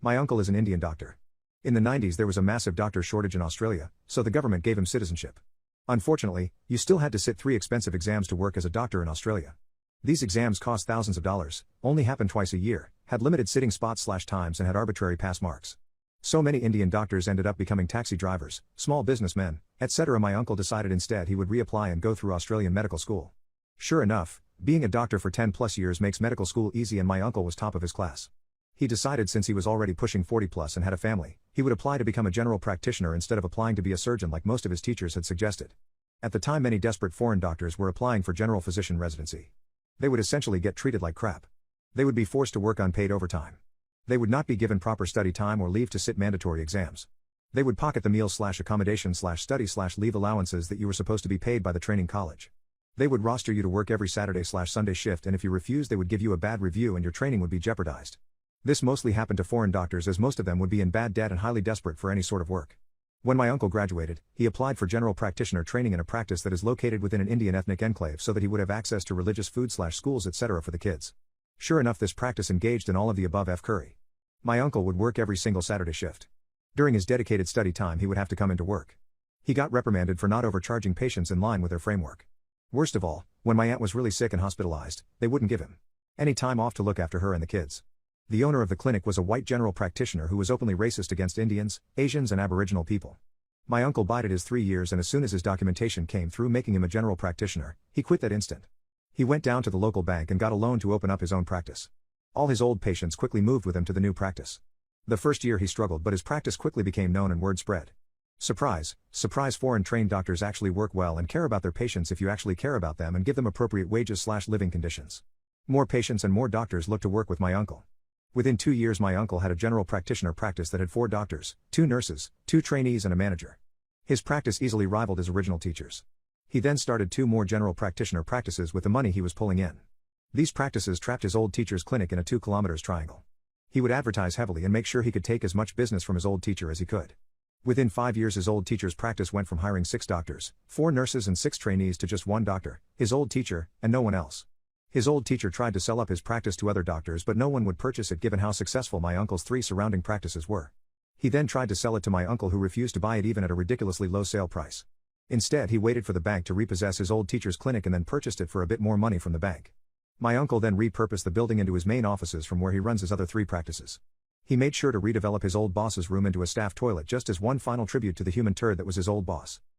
My uncle is an Indian doctor. In the 90s there was a massive doctor shortage in Australia, so the government gave him citizenship. Unfortunately, you still had to sit 3 expensive exams to work as a doctor in Australia. These exams cost thousands of dollars, only happened twice a year, had limited sitting spots/times and had arbitrary pass marks. So many Indian doctors ended up becoming taxi drivers, small businessmen, etc. My uncle decided instead he would reapply and go through Australian medical school. Sure enough, being a doctor for 10 plus years makes medical school easy, and my uncle was top of his class. He decided since he was already pushing 40 plus and had a family, he would apply to become a general practitioner instead of applying to be a surgeon like most of his teachers had suggested. At the time many desperate foreign doctors were applying for general physician residency. They would essentially get treated like crap. They would be forced to work unpaid overtime. They would not be given proper study time or leave to sit mandatory exams. They would pocket the meals/accommodation/study/leave allowances that you were supposed to be paid by the training college. They would roster you to work every Saturday/Sunday shift, and if you refused they would give you a bad review and your training would be jeopardized. This mostly happened to foreign doctors, as most of them would be in bad debt and highly desperate for any sort of work. When my uncle graduated, he applied for general practitioner training in a practice that is located within an Indian ethnic enclave so that he would have access to religious food/schools etc. for the kids. Sure enough, this practice engaged in all of the above. F. Curry. My uncle would work every single Saturday shift. During his dedicated study time he would have to come into work. He got reprimanded for not overcharging patients in line with their framework. Worst of all, when my aunt was really sick and hospitalized, they wouldn't give him any time off to look after her and the kids. The owner of the clinic was a white general practitioner who was openly racist against Indians, Asians and Aboriginal people. My uncle bided his 3 years, and as soon as his documentation came through making him a general practitioner, he quit that instant. He went down to the local bank and got a loan to open up his own practice. All his old patients quickly moved with him to the new practice. The first year he struggled, but his practice quickly became known and word spread. Surprise, surprise, foreign trained doctors actually work well and care about their patients if you actually care about them and give them appropriate wages/living conditions. More patients and more doctors looked to work with my uncle. Within 2 years my uncle had a general practitioner practice that had 4 doctors, 2 nurses, 2 trainees and a manager. His practice easily rivaled his original teachers. He then started 2 more general practitioner practices with the money he was pulling in. These practices trapped his old teacher's clinic in a 2 kilometers triangle. He would advertise heavily and make sure he could take as much business from his old teacher as he could. Within 5 years his old teacher's practice went from hiring 6 doctors, 4 nurses and 6 trainees to just 1 doctor, his old teacher, and no one else. His old teacher tried to sell up his practice to other doctors, but no one would purchase it given how successful my uncle's 3 surrounding practices were. He then tried to sell it to my uncle, who refused to buy it even at a ridiculously low sale price. Instead he waited for the bank to repossess his old teacher's clinic and then purchased it for a bit more money from the bank. My uncle then repurposed the building into his main offices from where he runs his other 3 practices. He made sure to redevelop his old boss's room into a staff toilet just as one final tribute to the human turd that was his old boss.